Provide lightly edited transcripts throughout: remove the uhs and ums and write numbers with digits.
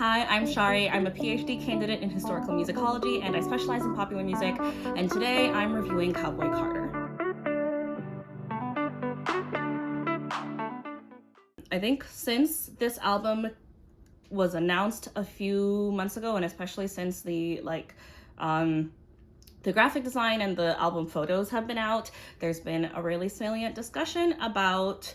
Hi, I'm Shari. I'm a PhD candidate in historical musicology and I specialize in popular music. And today I'm reviewing Cowboy Carter. I think since this album was announced a few months ago, and especially since the graphic design and the album photos have been out, there's been a really salient discussion about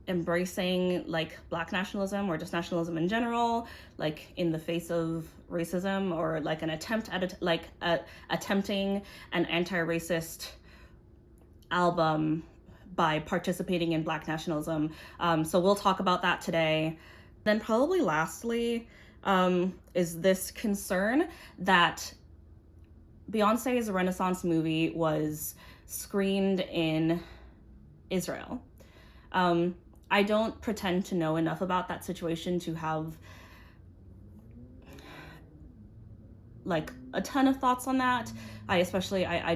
embracing like Black nationalism or just nationalism in general, like in the face of racism, or like an attempt at attempting an anti-racist album by participating in Black nationalism. So we'll talk about that today. Then probably lastly is this concern that Beyonce's Renaissance movie was screened in Israel. I don't pretend to know enough about that situation to have like a ton of thoughts on that. I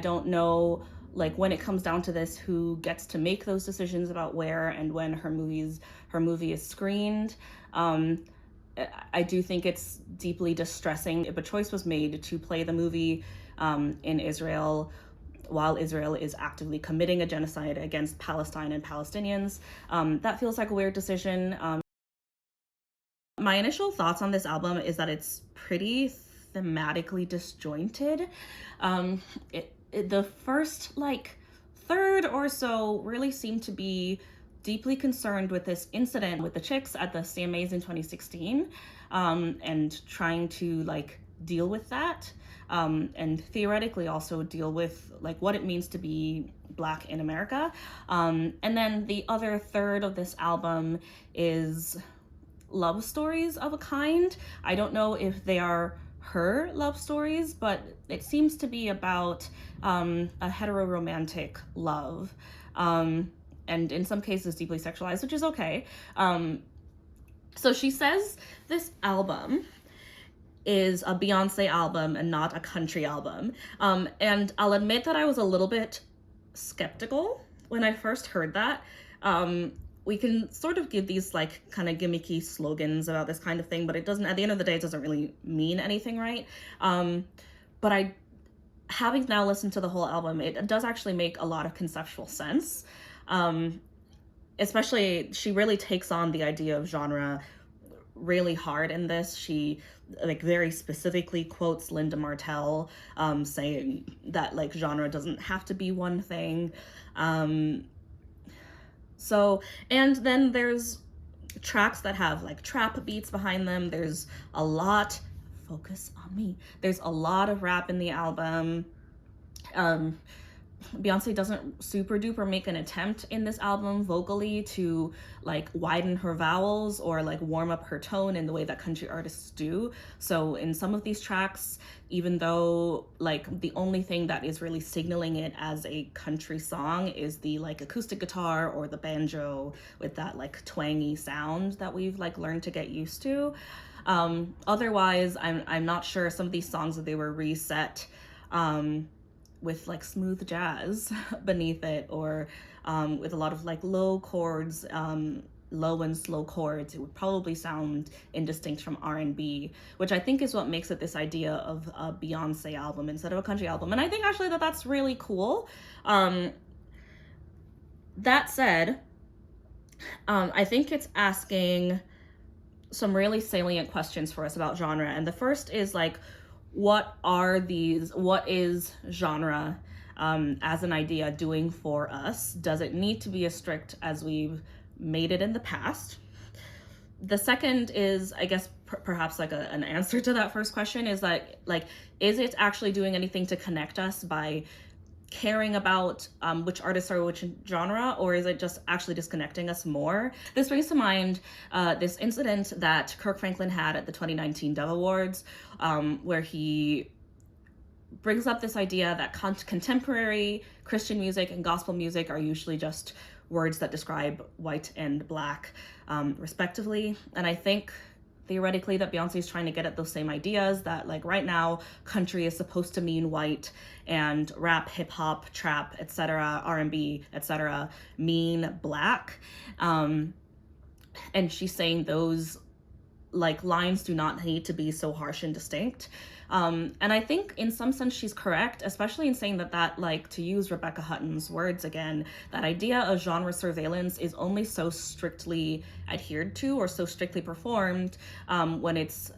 don't know, like, when it comes down to this, who gets to make those decisions about where and when her movie is screened. I do think it's deeply distressing if a choice was made to play the movie in Israel while Israel is actively committing a genocide against Palestine and Palestinians. That feels like a weird decision. My initial thoughts on this album is that it's pretty thematically disjointed. The first third or so really seemed to be deeply concerned with this incident with the chicks at the CMAs in 2016, and trying to deal with that, and theoretically also deal with what it means to be Black in America. And then the other third of this album is love stories of a kind. I don't know if they are her love stories, but it seems to be about a heteroromantic love, and in some cases deeply sexualized, which is okay. So she says this album is a Beyonce album and not a country album. And I'll admit that I was a little bit skeptical when I first heard that. We can sort of give these kind of gimmicky slogans about this kind of thing, but it doesn't, at the end of the day, it doesn't really mean anything, right? But having now listened to the whole album, it does actually make a lot of conceptual sense. Especially, she really takes on the idea of genre really hard in this. She very specifically quotes Linda Martell, saying that genre doesn't have to be one thing. So, and then there's tracks that have trap beats behind them. There's a lot, focus on me. There's a lot of rap in the album. Beyonce doesn't super duper make an attempt in this album vocally to widen her vowels or warm up her tone in the way that country artists do. So in some of these tracks, even though the only thing that is really signaling it as a country song is the acoustic guitar or the banjo with that twangy sound that we've learned to get used to. Otherwise, I'm not sure. Some of these songs that they were reset with smooth jazz beneath it, or with a lot of low chords, low and slow chords, it would probably sound indistinct from R&B, which I think is what makes it this idea of a Beyonce album instead of a country album. And I think actually that's really cool. That said, I think it's asking some really salient questions for us about genre. And the first is what is genre as an idea doing for us? Does it need to be as strict as we've made it in the past? The second is, I guess, perhaps an answer to that first question is is it actually doing anything to connect us by caring about which artists are which genre, or is it just actually disconnecting us more? This brings to mind this incident that Kirk Franklin had at the 2019 Dove Awards, where he brings up this idea that contemporary Christian music and gospel music are usually just words that describe white and Black, respectively. And I think theoretically that Beyonce is trying to get at those same ideas, that right now country is supposed to mean white, and rap, hip hop, trap, etc., R&B, etc. mean Black. And she's saying those like lines do not need to be so harsh and distinct. And I think in some sense she's correct, especially in saying that like, to use Rebecca Hutton's words again, that idea of genre surveillance is only so strictly adhered to or so strictly performed when it's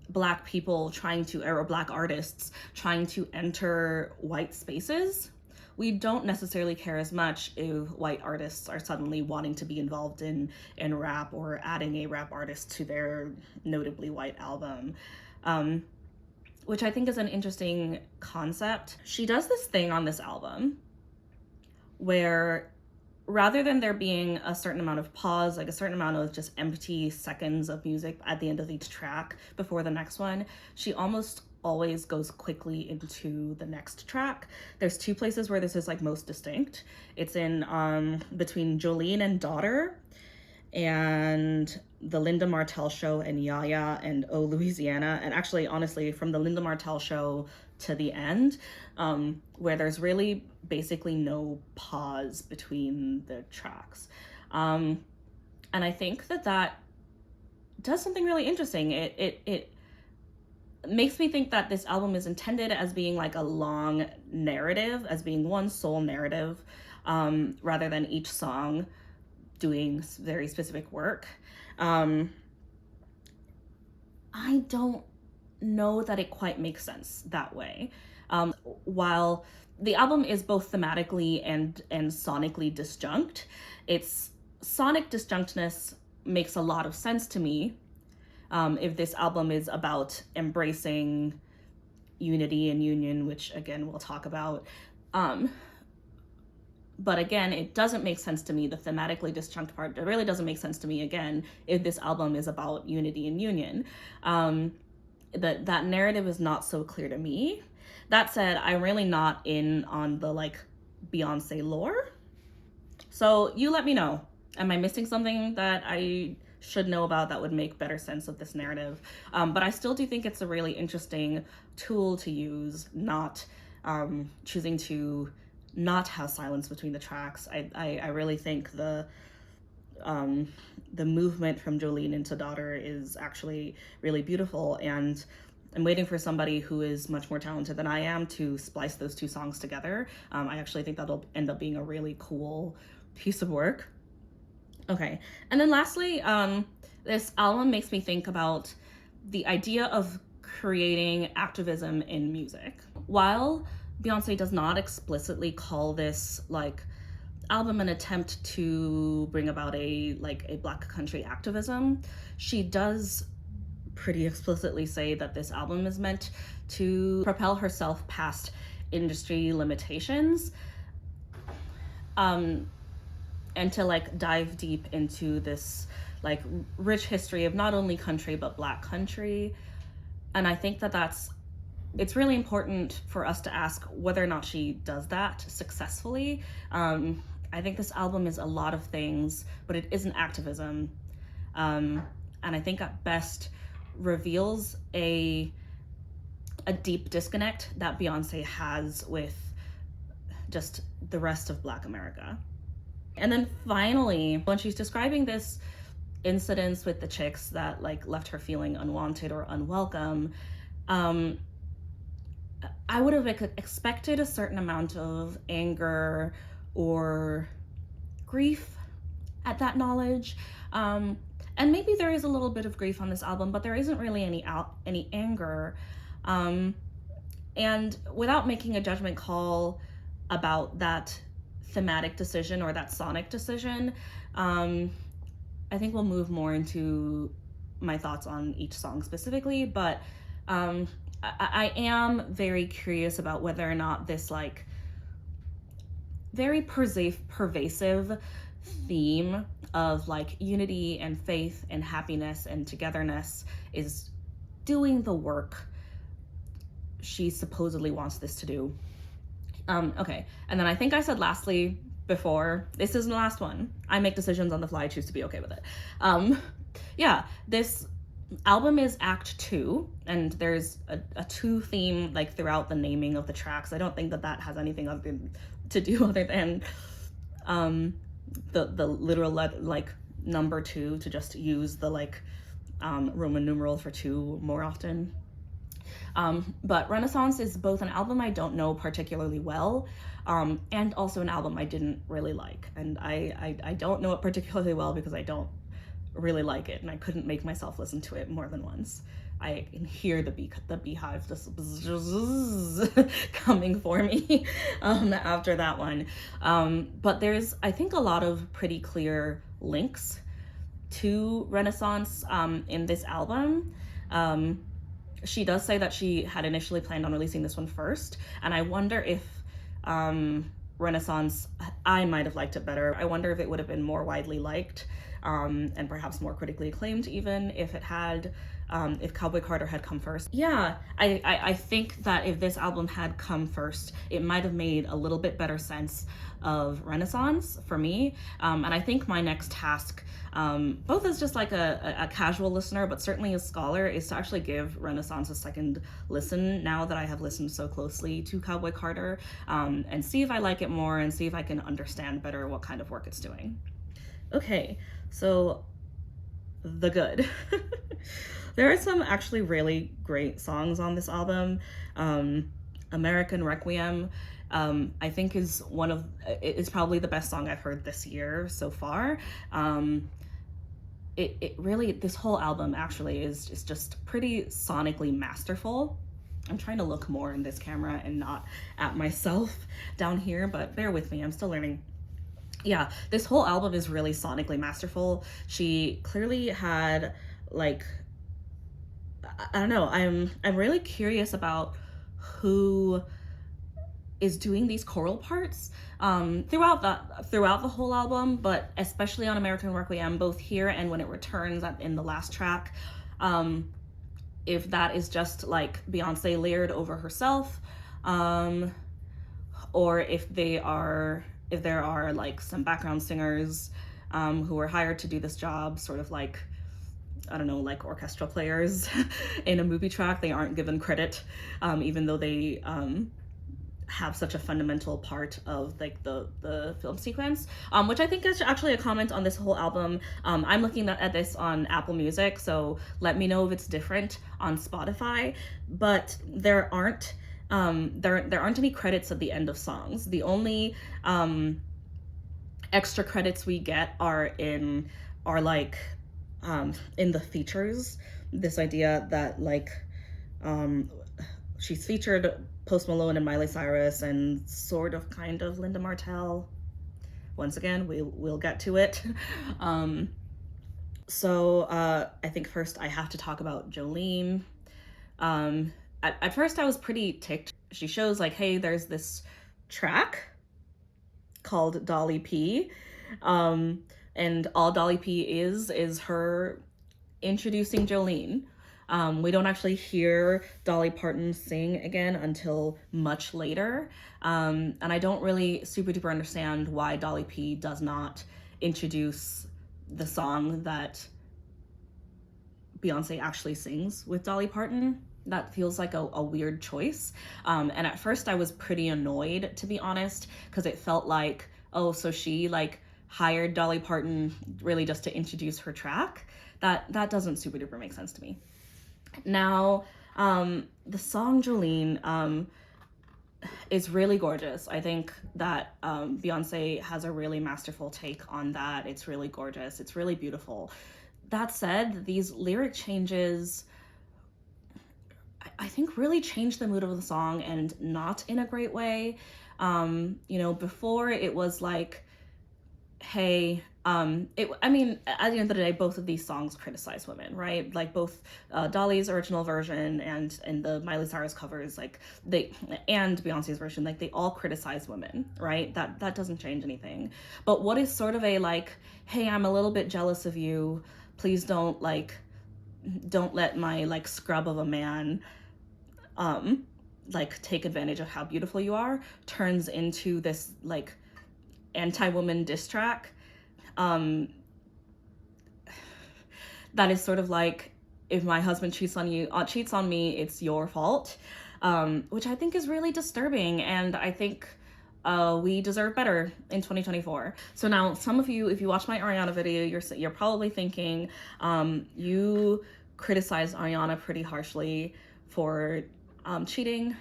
Black people trying to, or Black artists trying to enter white spaces. We don't necessarily care as much if white artists are suddenly wanting to be involved in rap or adding a rap artist to their notably white album, which I think is an interesting concept. She does this thing on this album where rather than there being a certain amount of pause, like a certain amount of just empty seconds of music at the end of each track before the next one, she almost always goes quickly into the next track. There's two places where this is like most distinct. It's in between Jolene and Daughter, and the Linda Martell Show and Yaya and Oh Louisiana, and actually honestly from the Linda Martell Show to the end, where there's really basically no pause between the tracks. And I think that does something really interesting. It makes me think that this album is intended as being like a long narrative, as being one sole narrative, rather than each song doing very specific work. I don't know that it quite makes sense that way. While the album is both thematically and sonically disjunct, its sonic disjunctness makes a lot of sense to me. If this album is about embracing unity and union, which again we'll talk about. But again, it doesn't make sense to me, the thematically disjunct part, it really doesn't make sense to me, again, if this album is about unity and union. That narrative is not so clear to me. That said, I'm really not in on the like Beyoncé lore. So you let me know. Am I missing something that I should know about that would make better sense of this narrative? But I still do think it's a really interesting tool to use, not choosing to not have silence between the tracks. I really think the movement from Jolene into Daughter is actually really beautiful, and I'm waiting for somebody who is much more talented than I am to splice those two songs together. I actually think that'll end up being a really cool piece of work. Okay, and then lastly, this album makes me think about the idea of creating activism in music. While Beyoncé does not explicitly call this like album an attempt to bring about a Black country activism, she does pretty explicitly say that this album is meant to propel herself past industry limitations, and to like dive deep into this like rich history of not only country but Black country. And I think it's really important for us to ask whether or not she does that successfully. I think this album is a lot of things, but it isn't activism. And I think at best reveals a deep disconnect that Beyoncé has with just the rest of Black America. And then finally, when she's describing this incidents with the chicks that like left her feeling unwanted or unwelcome, I would have expected a certain amount of anger or grief at that knowledge. And maybe there is a little bit of grief on this album, but there isn't really any anger. And without making a judgment call about that thematic decision or that sonic decision, I think we'll move more into my thoughts on each song specifically, but I am very curious about whether or not this like very pervasive theme of like unity and faith and happiness and togetherness is doing the work she supposedly wants this to do. Okay, and then I think I said lastly before, this isn't the last one. I make decisions on the fly, I choose to be okay with it. Yeah, this album is Act 2, and there's a 2 theme like throughout the naming of the tracks. I don't think that has anything other to do other than the literal like number 2 to just use the like Roman numerals for 2 more often. But Renaissance is both an album I don't know particularly well, and also an album I didn't really like. And I don't know it particularly well because I don't really like it, and I couldn't make myself listen to it more than once. I can hear the beehive just coming for me after that one. But there's, I think, a lot of pretty clear links to Renaissance in this album. She does say that she had initially planned on releasing this one first, and I wonder if Renaissance, I might have liked it better. I wonder if it would have been more widely liked and perhaps more critically acclaimed even if it had, if Cowboy Carter had come first. Yeah, I think that if this album had come first, it might have made a little bit better sense of Renaissance for me. And I think my next task, both as just like a casual listener, but certainly a scholar, is to actually give Renaissance a second listen now that I have listened so closely to Cowboy Carter, and see if I like it more and see if I can understand better what kind of work it's doing. Okay, so the good. There are some actually really great songs on this album. American Requiem, I think is probably the best song I've heard this year so far. It really, this whole album actually is just pretty sonically masterful. I'm trying to look more in this camera and not at myself down here, but bear with me, I'm still learning. Yeah, this whole album is really sonically masterful. She clearly had, like, I don't know, I'm really curious about who is doing these choral parts throughout the whole album, but especially on American Requiem, both here and when it returns in the last track. If that is just like Beyoncé layered over herself, or if there are like some background singers who were hired to do this job, sort of like, I don't know, like orchestra players in a movie track. They aren't given credit, even though they have such a fundamental part of like the film sequence, which I think is actually a comment on this whole album. I'm looking at this on Apple Music, so let me know if it's different on Spotify, but there aren't any credits at the end of songs. The only extra credits we get are like in the features. This idea that like she's featured Post Malone and Miley Cyrus and sort of kind of Linda Martell. Once again, we'll get to it. So I think first I have to talk about Jolene. At first I was pretty ticked. She shows like, hey, there's this track called Dolly P. And all Dolly P is her introducing Jolene. We don't actually hear Dolly Parton sing again until much later. And I don't really super duper understand why Dolly P does not introduce the song that Beyonce actually sings with Dolly Parton. That feels like a weird choice. And at first I was pretty annoyed, to be honest, because it felt like, oh, so she like hired Dolly Parton really just to introduce her track. That doesn't super duper make sense to me. Now, the song Jolene is really gorgeous. I think that Beyonce has a really masterful take on that. It's really gorgeous. It's really beautiful. That said, these lyric changes, I think, really change the mood of the song, and not in a great way. You know, before it was like, hey, I mean, at the end of the day, both of these songs criticize women, right? Like both Dolly's original version and the Miley Cyrus covers, like and Beyonce's version, like they all criticize women, right? That doesn't change anything. But what is sort of a like, hey, I'm a little bit jealous of you. Please don't let my like scrub of a man like take advantage of how beautiful you are, turns into this like anti-woman diss track. That is sort of like, if my husband cheats on me, it's your fault, which I think is really disturbing. And I think we deserve better in 2024. So now some of you, if you watch my Ariana video, you're probably thinking, you criticized Ariana pretty harshly for cheating,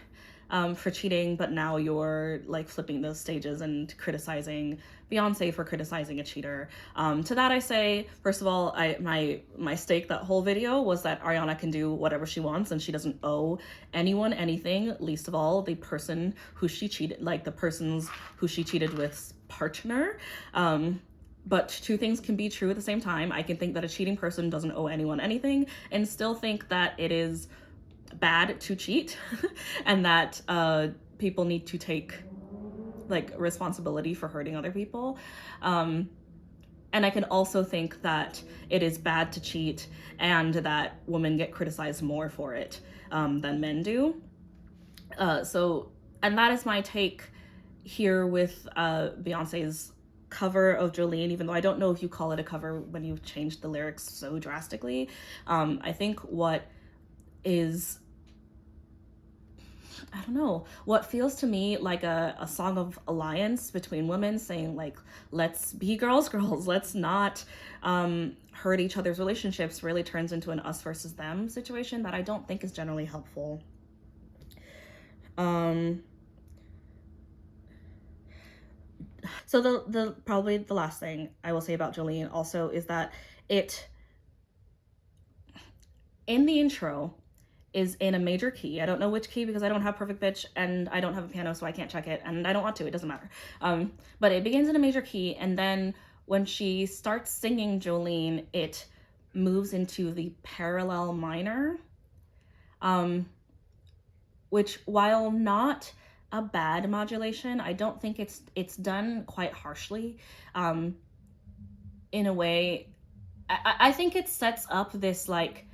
but now you're like flipping those stages and criticizing Beyonce for criticizing a cheater. To that I say, first of all, my stake that whole video was that Ariana can do whatever she wants and she doesn't owe anyone anything, least of all the person who she cheated, like the persons who she cheated with's partner. But two things can be true at the same time. I can think that a cheating person doesn't owe anyone anything and still think that it is bad to cheat and that people need to take like responsibility for hurting other people. And I can also think that it is bad to cheat and that women get criticized more for it than men do. And that is my take here with Beyonce's cover of Jolene, even though I don't know if you call it a cover when you've changed the lyrics so drastically. I think what is, I don't know, what feels to me like a song of alliance between women saying like, let's be girls, let's not hurt each other's relationships, really turns into an us versus them situation that I don't think is generally helpful. So the probably the last thing I will say about Jolene also is that it, in the intro, is in a major key. I don't know which key because I don't have perfect pitch and I don't have a piano, so I can't check it, and I don't want to, it doesn't matter. But it begins in a major key, and then when she starts singing Jolene, it moves into the parallel minor, which, while not a bad modulation, I don't think it's done quite harshly. In a way, I think it sets up this like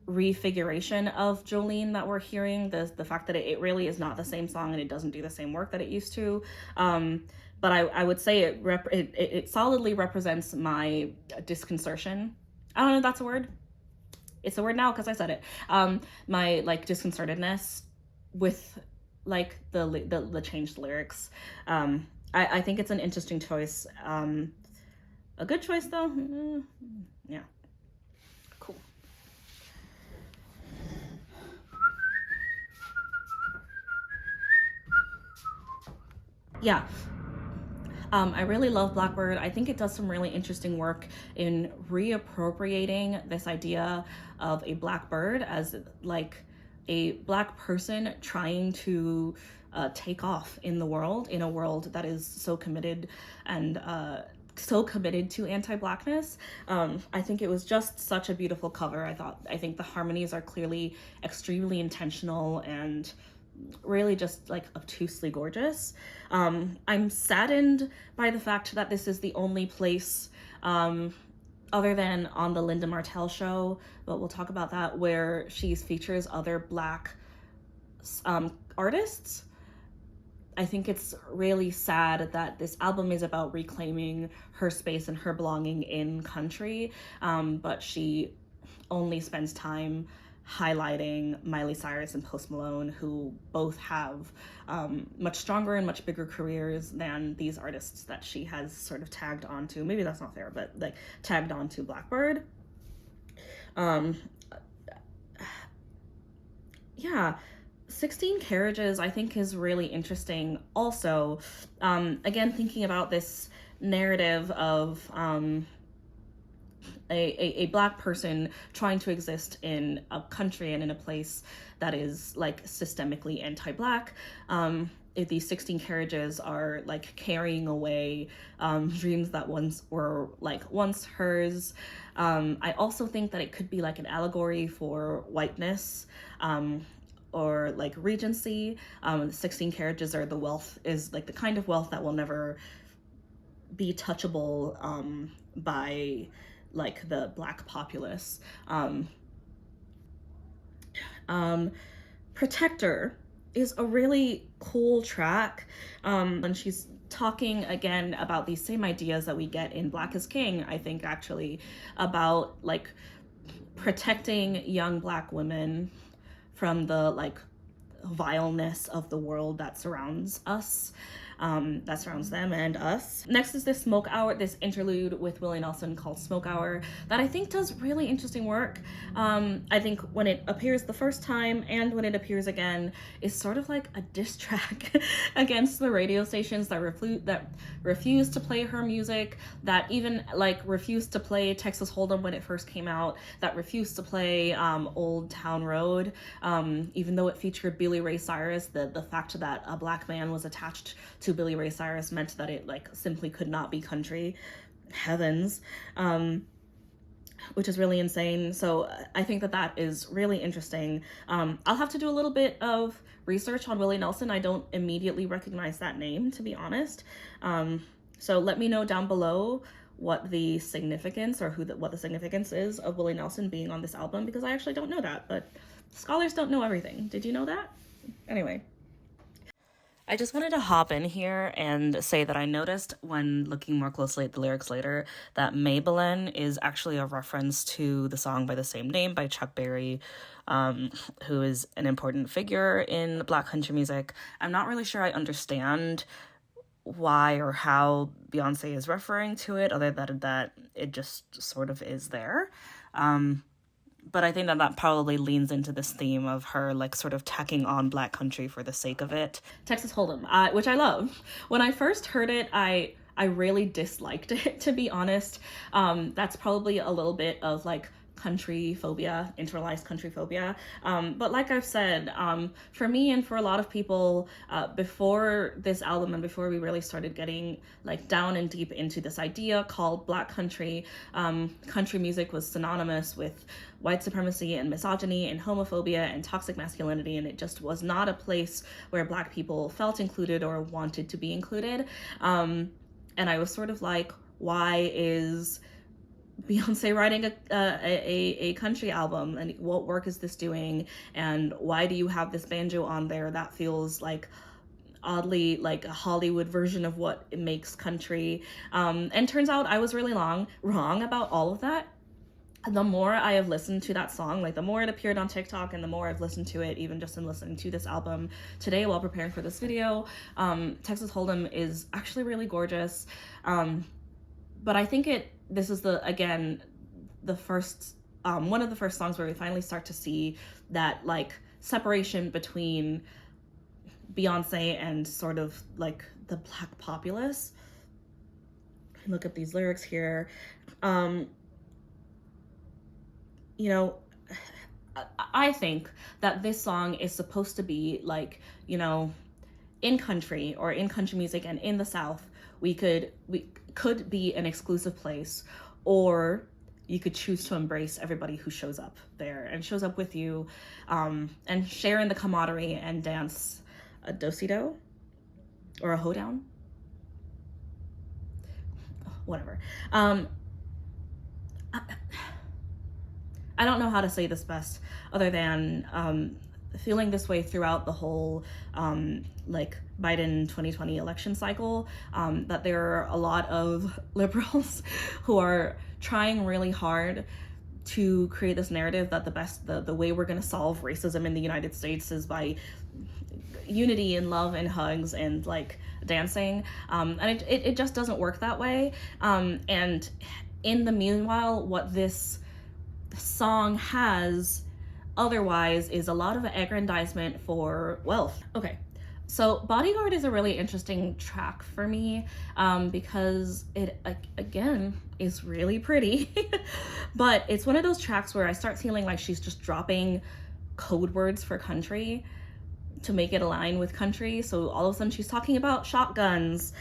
refiguration of Jolene that we're hearing, the fact that it really is not the same song and it doesn't do the same work that it used to. But I would say it solidly represents my disconcertion. I don't know if that's a word. It's a word now because I said it. My like disconcertedness with like the changed lyrics. I think it's an interesting choice. A good choice though. Yeah. Cool. Yeah. I really love Blackbird. I think it does some really interesting work in reappropriating this idea of a blackbird as like a black person trying to take off in the world, in a world that is so committed and so committed to anti-blackness. I think it was just such a beautiful cover. I think the harmonies are clearly extremely intentional and really just like obtusely gorgeous. I'm saddened by the fact that this is the only place, other than on the Linda Martell show, but we'll talk about that, where she features other black artists. I think it's really sad that this album is about reclaiming her space and her belonging in country, but she only spends time highlighting Miley Cyrus and Post Malone, who both have much stronger and much bigger careers than these artists that she has sort of tagged onto. Maybe that's not fair, but like tagged onto Blackbird. Yeah, 16 Carriages I think is really interesting also. Again, thinking about this narrative of a black person trying to exist in a country and in a place that is like systemically anti-black. These 16 carriages are like carrying away dreams that once hers. I also think that it could be like an allegory for whiteness, or like regency. 16 carriages are is like the kind of wealth that will never be touchable by like the black populace. Protector is a really cool track, and she's talking again about these same ideas that we get in Black is King, I think, actually, about like protecting young black women from the like vileness of the world that surrounds us. that surrounds them and us. Next is this Smoke Hour, this interlude with Willie Nelson called Smoke Hour, that I think does really interesting work. I think when it appears the first time and when it appears again is sort of like a diss track against the radio stations that refuse to play her music, that even like refused to play Texas Hold'em when it first came out, that refused to play Old Town Road, even though it featured Billy Ray Cyrus. The fact that a black man was attached to Billy Ray Cyrus meant that it like simply could not be country. Heavens. Which is really insane. So I think that that is really interesting. I'll have to do a little bit of research on Willie Nelson. I don't immediately recognize that name, to be honest. So let me know down below what the significance or what the significance is of Willie Nelson being on this album, because I actually don't know that, but scholars don't know everything. Did you know that? Anyway. I just wanted to hop in here and say that I noticed when looking more closely at the lyrics later that Maybelline is actually a reference to the song by the same name by Chuck Berry, who is an important figure in Black country music. I'm not really sure I understand why or how Beyoncé is referring to it, other than that it just sort of is there. But I think that that probably leans into this theme of her like sort of tacking on Black country for the sake of it. Texas Hold'em, which I love. When I first heard it, I really disliked it, to be honest. That's probably a little bit of like country phobia, internalized country phobia. But like I've said, for me and for a lot of people, before this album and before we really started getting like down and deep into this idea called Black country, country music was synonymous with white supremacy and misogyny and homophobia and toxic masculinity, and it just was not a place where Black people felt included or wanted to be included. And I was sort of like, why is Beyoncé writing a country album, and what work is this doing, and why do you have this banjo on there that feels like oddly like a Hollywood version of what it makes country? And turns out I was really wrong about all of that. The more I have listened to that song, like the more it appeared on TikTok and the more I've listened to it, even just in listening to this album today while preparing for this video, Texas Hold'em is actually really gorgeous. But I think this is again the first one of the first songs where we finally start to see that like separation between Beyoncé and sort of like the Black populace. Look at these lyrics here. You know, I think that this song is supposed to be like, you know, in country or in country music and in the South, we could be an exclusive place, or you could choose to embrace everybody who shows up there and shows up with you, and share in the camaraderie and dance a do-si-do or a hoedown, whatever. I don't know how to say this best other than feeling this way throughout the whole like Biden 2020 election cycle, that there are a lot of liberals who are trying really hard to create this narrative that the way we're going to solve racism in the United States is by unity and love and hugs and like dancing, and it just doesn't work that way. And in the meanwhile, what this song has otherwise is a lot of aggrandizement for wealth. Okay, so Bodyguard is a really interesting track for me, because it again is really pretty, but it's one of those tracks where I start feeling like she's just dropping code words for country to make it align with country. So all of a sudden she's talking about shotguns,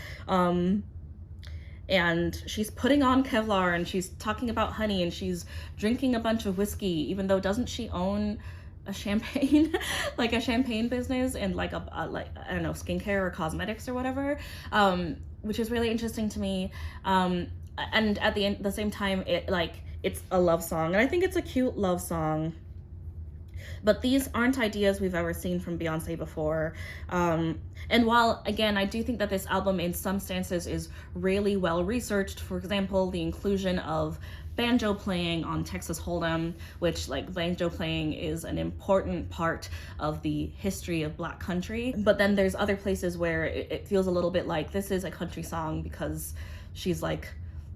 and she's putting on Kevlar, and she's talking about honey, and she's drinking a bunch of whiskey, even though doesn't she own a champagne, like a champagne business and like like, I don't know, skincare or cosmetics or whatever, which is really interesting to me. And at the same time, it's a love song, and I think it's a cute love song. But these aren't ideas we've ever seen from Beyoncé before. And while, again, I do think that this album in some stances is really well researched, for example, the inclusion of banjo playing on Texas Hold'em, which like banjo playing is an important part of the history of Black country. But then there's other places where it feels a little bit like this is a country song because she's like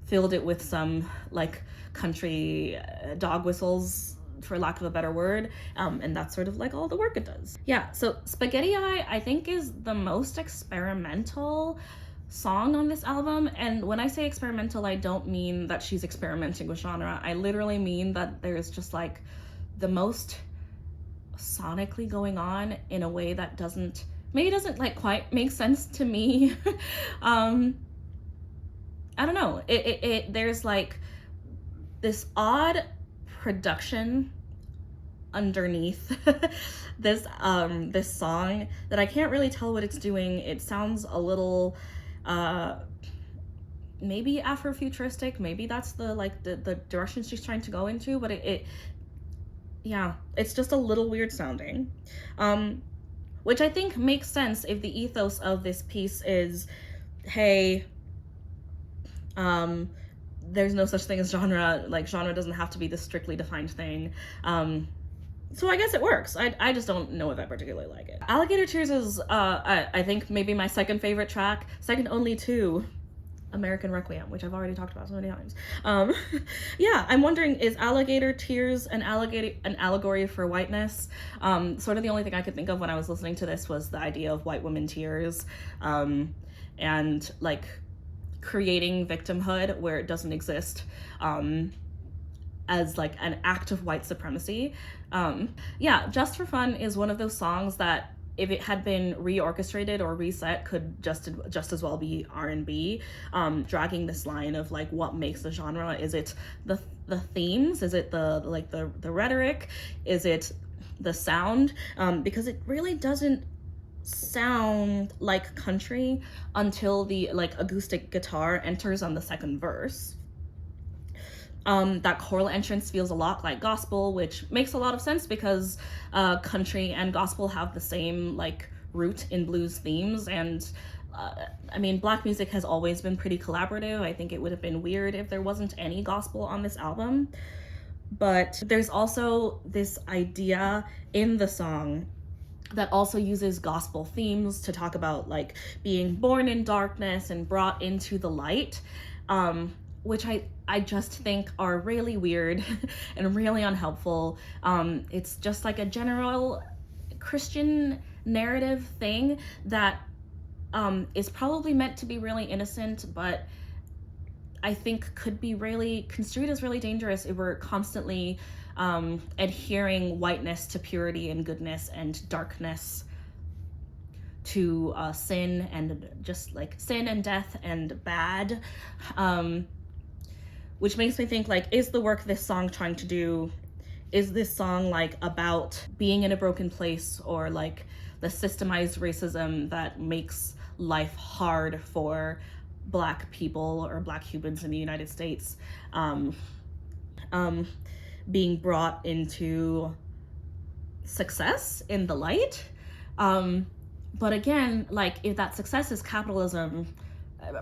filled it with some like country dog whistles, for lack of a better word, and that's sort of like all the work it does. Yeah, so Spaghetti Eye I think is the most experimental song on this album, and when I say experimental, I don't mean that she's experimenting with genre. I literally mean that there's just like the most sonically going on in a way that maybe doesn't like quite make sense to me. I don't know, there's like this odd production underneath this song that I can't really tell what it's doing. It sounds a little maybe Afrofuturistic, maybe that's the direction she's trying to go into, but yeah, it's just a little weird sounding, which I think makes sense if the ethos of this piece is, hey, there's no such thing as genre, like genre doesn't have to be this strictly defined thing. So I guess it works. I just don't know if I particularly like it. Alligator Tears is, I think maybe my second favorite track, second only to American Requiem, which I've already talked about so many times. Yeah, I'm wondering, is Alligator Tears an allegory for whiteness? Sort of the only thing I could think of when I was listening to this was the idea of white women tears, and like creating victimhood where it doesn't exist, as like an act of white supremacy. Yeah, Just for Fun is one of those songs that if it had been reorchestrated or reset could just as well be R&B, dragging this line of like what makes the genre. Is it the themes? Is it the rhetoric? Is it the sound? Because it really doesn't sound like country until the like acoustic guitar enters on the second verse. That choral entrance feels a lot like gospel, which makes a lot of sense because country and gospel have the same like root in blues themes, and I mean, Black music has always been pretty collaborative. I think it would have been weird if there wasn't any gospel on this album. But there's also this idea in the song that also uses gospel themes to talk about like being born in darkness and brought into the light, which I just think are really weird and really unhelpful. It's just like a general Christian narrative thing that is probably meant to be really innocent, but I think could be really construed as really dangerous if we're constantly adhering whiteness to purity and goodness and darkness to sin and just like sin and death and bad, which makes me think like, is the work this song trying to do, is this song like about being in a broken place, or like the systemized racism that makes life hard for Black people or Black humans in the United States, being brought into success in the light? But again, like if that success is capitalism,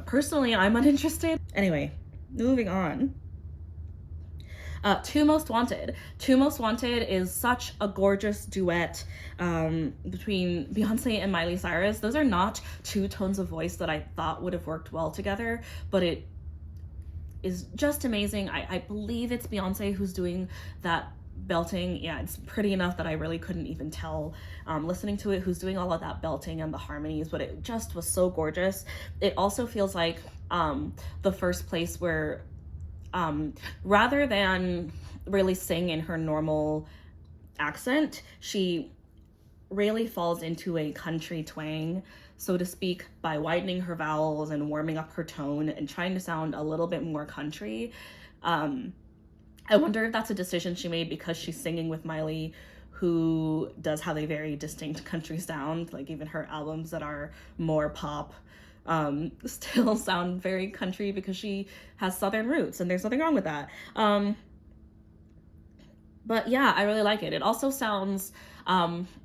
personally I'm uninterested. Anyway, moving on. Two Most Wanted. Two Most Wanted is such a gorgeous duet between Beyoncé and Miley Cyrus. Those are not two tones of voice that I thought would have worked well together, but it is just amazing. I believe it's Beyoncé who's doing that belting. Yeah, it's pretty enough that I really couldn't even tell listening to it who's doing all of that belting and the harmonies, but it just was so gorgeous. It also feels like the first place where rather than really sing in her normal accent, she really falls into a country twang, so to speak, by widening her vowels and warming up her tone and trying to sound a little bit more country. I wonder if that's a decision she made because she's singing with Miley, who does have a very distinct country sound. Like even her albums that are more pop still sound very country because she has Southern roots, and there's nothing wrong with that. But yeah, I really like it. It also sounds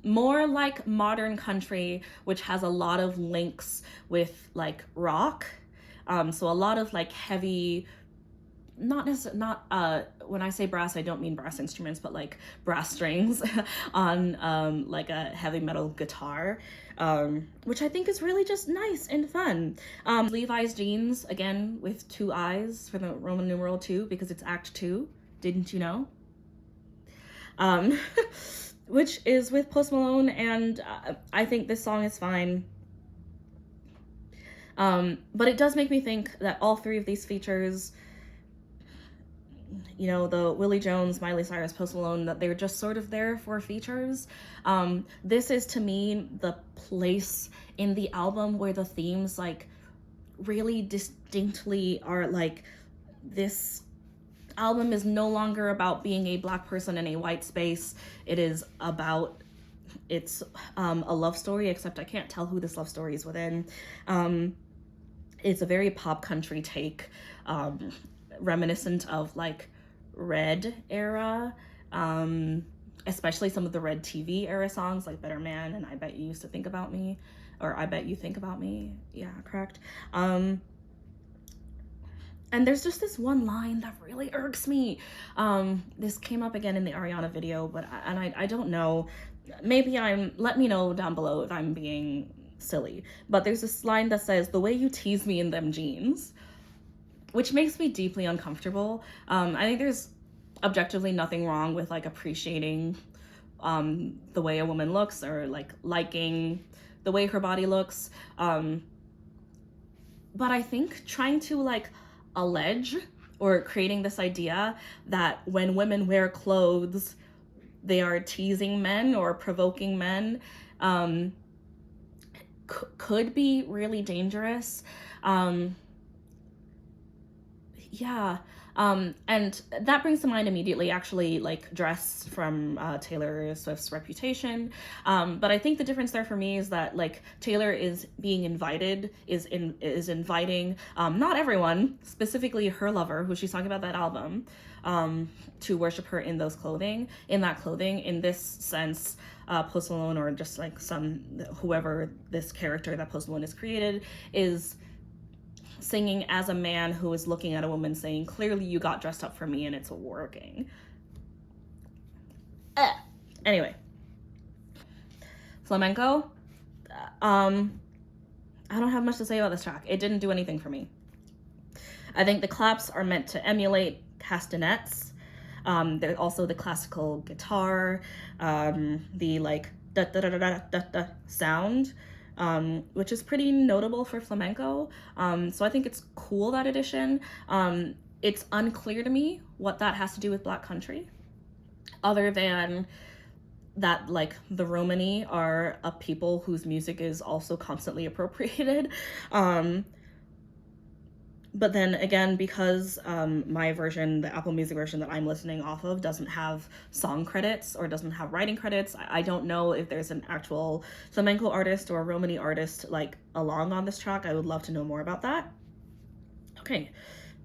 more like modern country, which has a lot of links with like rock. So a lot of like heavy when I say brass, I don't mean brass instruments, but like brass strings on like a heavy metal guitar, which I think is really just nice and fun. Levi's jeans, again with 2 eyes for the Roman numeral 2 because it's Act 2. Didn't you know? Which is with Post Malone, and I think this song is fine. But it does make me think that all 3 of these features, you know, the Willie Jones, Miley Cyrus, Post Malone, that they're just sort of there for features. This is, to me, the place in the album where the themes, like, really distinctly are, like, this album is no longer about being a Black person in a white space. It is about, it's a love story, except I can't tell who this love story is within. It's a very pop country take, reminiscent of like Red era, especially some of the Red TV era songs like Better Man and I Bet You Used to Think About Me, or I Bet You Think About Me. Yeah, correct. And there's just this one line that really irks me. This came up again in the Ariana video, but I don't know. Maybe let me know down below if I'm being silly. But there's this line that says, "The way you tease me in them jeans," which makes me deeply uncomfortable. I think there's objectively nothing wrong with like appreciating the way a woman looks or like liking the way her body looks. But I think trying to like allege or creating this idea that when women wear clothes, they are teasing men or provoking men, could be really dangerous. And that brings to mind immediately actually like Dress from Taylor Swift's Reputation. But I think the difference there for me is that like Taylor is being invited, is inviting not everyone, specifically her lover, who she's talking about that album, to worship her in that clothing. In this sense, Post Malone, or just like whoever this character that Post Malone has created, is singing as a man who is looking at a woman saying, clearly you got dressed up for me and it's working. Anyway. Flamenco. I don't have much to say about this track. It didn't do anything for me. I think the claps are meant to emulate castanets. There's also the classical guitar, the like da da da da da da da sound, which is pretty notable for flamenco. So I think it's cool, that addition. It's unclear to me what that has to do with Black country, other than that like the Romani are a people whose music is also constantly appropriated. But then again, because my version, the Apple Music version that I'm listening off of, doesn't have song credits or doesn't have writing credits, I don't know if there's an actual flamenco artist or a Romani artist like along on this track. I would love to know more about that. Okay,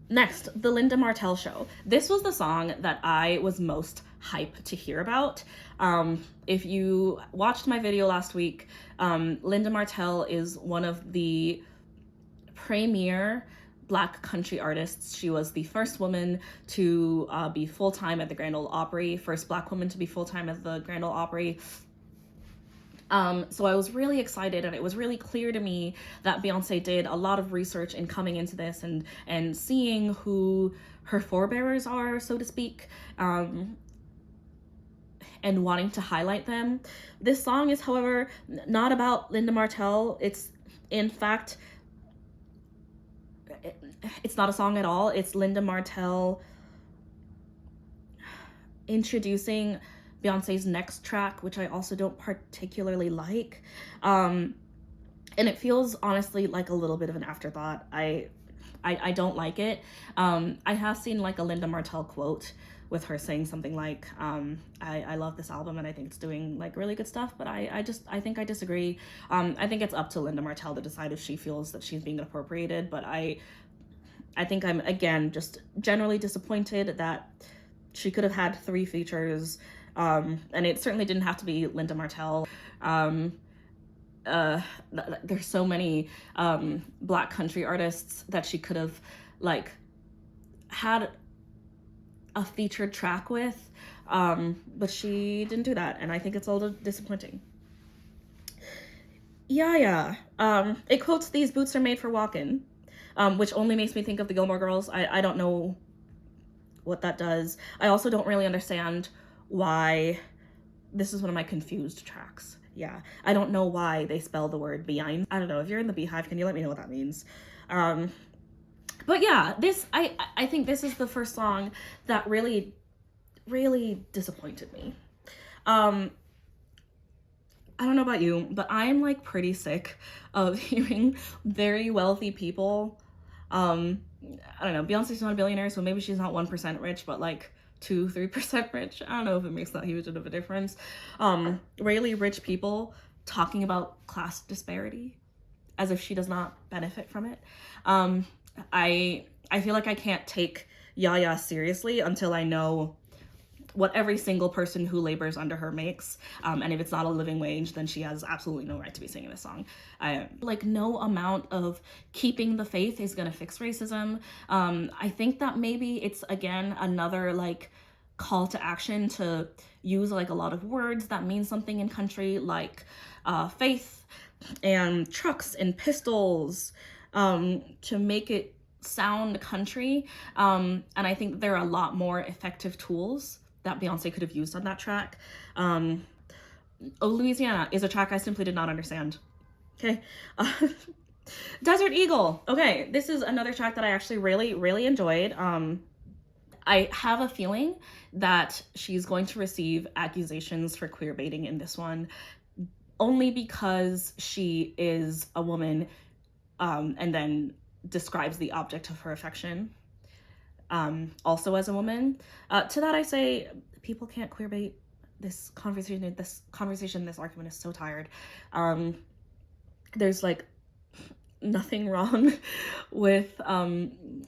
next, the Linda Martell Show. This was the song that I was most hyped to hear about. If you watched my video last week, Linda Martell is one of the premier Black country artists. She was the first woman to be full-time at the Grand Ole Opry, first Black woman to be full-time at the Grand Ole Opry. So I was really excited, and it was really clear to me that Beyoncé did a lot of research in coming into this and seeing who her forebearers are, so to speak, and wanting to highlight them. This song is, however, not about Linda Martell. It's, in fact, it's not a song at all. It's Linda Martell introducing Beyonce's next track, which I also don't particularly like. And it feels honestly like a little bit of an afterthought. I don't like it. I have seen like a Linda Martell quote with her saying something like, I love this album and I think it's doing like really good stuff, but I think I disagree. I think it's up to Linda Martell to decide if she feels that she's being appropriated, but I think I'm, again, just generally disappointed that she could have had 3 features, and it certainly didn't have to be Linda Martell. There's so many Black country artists that she could have like had a featured track with, but she didn't do that, and I think it's a little disappointing. Yeah. It quotes, "These boots are made for walking," which only makes me think of the Gilmore Girls. I don't know what that does. I also don't really understand why. This is one of my confused tracks. Yeah, I don't know why they spell the word behind. I don't know. If you're in the Beehive, can you let me know what that means? But yeah, I think this is the first song that really disappointed me. I don't know about you, but I'm like pretty sick of hearing very wealthy people. I don't know, Beyonce's not a billionaire, so maybe she's not 1% rich, but like 2-3% rich. I don't know if it makes that huge of a difference. Really rich people talking about class disparity as if she does not benefit from it. I feel like I can't take Yaya seriously until I know what every single person who labors under her makes, and if it's not a living wage, then she has absolutely no right to be singing this song. Like, no amount of keeping the faith is gonna fix racism. I think that maybe it's, again, another like call to action to use like a lot of words that mean something in country, like faith and trucks and pistols, to make it sound country. And I think there are a lot more effective tools that Beyonce could have used on that track. Oh, Louisiana is a track I simply did not understand. Okay. Desert Eagle. Okay, this is another track that I actually really enjoyed. I have a feeling that she's going to receive accusations for queer baiting in this one, only because she is a woman, and then describes the object of her affection also as a woman. To that I say, people can't queer bait. This conversation, this argument is so tired. There's like nothing wrong with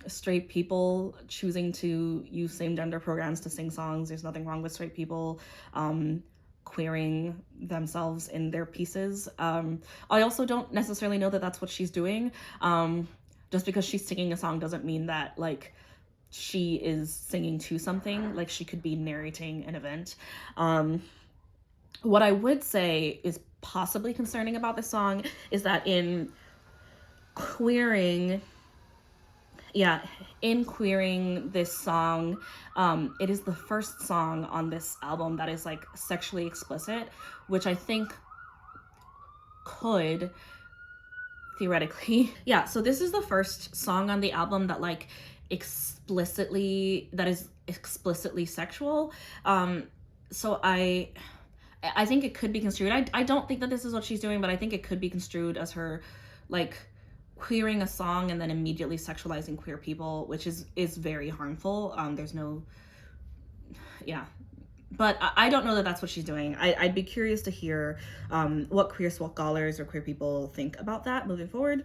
straight people choosing to use same-gender programs to sing songs. There's nothing wrong with straight people queering themselves in their pieces. I also don't necessarily know that that's what she's doing. Just because she's singing a song doesn't mean that like she is singing to something. Like, she could be narrating an event. What I would say is possibly concerning about this song is that in queering this song, it is the first song on this album that is like sexually explicit, which I think could theoretically, yeah, so this is the first song on the album that like is explicitly sexual. So I think it could be construed, I don't think that this is what she's doing, but I think it could be construed as her like queering a song and then immediately sexualizing queer people, which is very harmful. There's no, yeah, but I don't know that that's what she's doing. I'd be curious to hear what queer scholars or queer people think about that moving forward.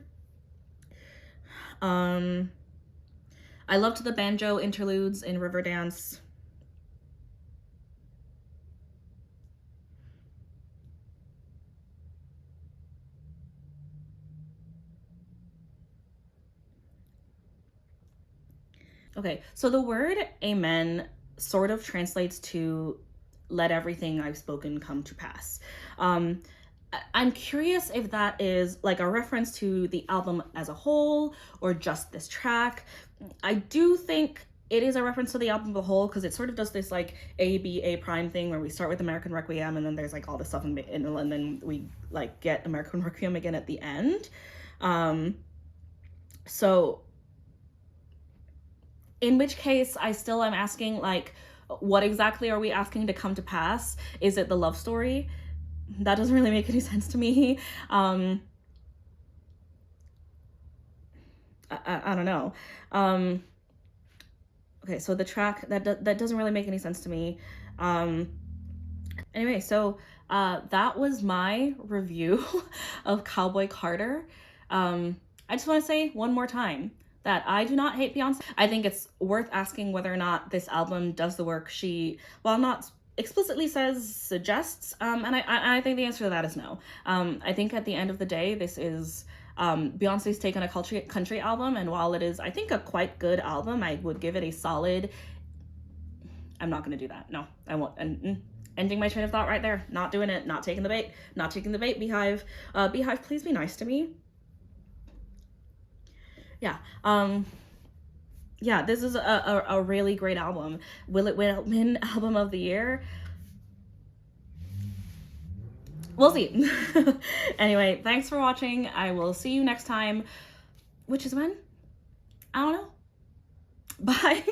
I loved the banjo interludes in Riverdance. Okay, so the word amen sort of translates to "let everything I've spoken come to pass." I'm curious if that is like a reference to the album as a whole or just this track. I do think it is a reference to the album as a whole, because it sort of does this like A prime thing where we start with American Requiem and then there's like all this stuff and then we like get American Requiem again at the end. So in which case I still am asking, like, what exactly are we asking to come to pass? Is it the love story? That doesn't really make any sense to me. I don't know. Okay, so the track that doesn't really make any sense to me. Anyway, so that was my review of Cowboy Carter. I just want to say one more time that I do not hate Beyonce. I think it's worth asking whether or not this album does the work she, while not explicitly suggests, and I think the answer to that is no. I think at the end of the day, this is Beyonce's take on a country album, and while it is, I think, a quite good album, I would give it a solid I'm not gonna do that. No, I won't. And ending my train of thought right there. Not doing it. Not taking the bait. Not taking the bait, Beehive. Beehive, please be nice to me. Yeah. Yeah, this is a really great album. Will it win album of the year? We'll see. Anyway, thanks for watching. I will see you next time, which is when? I don't know. Bye.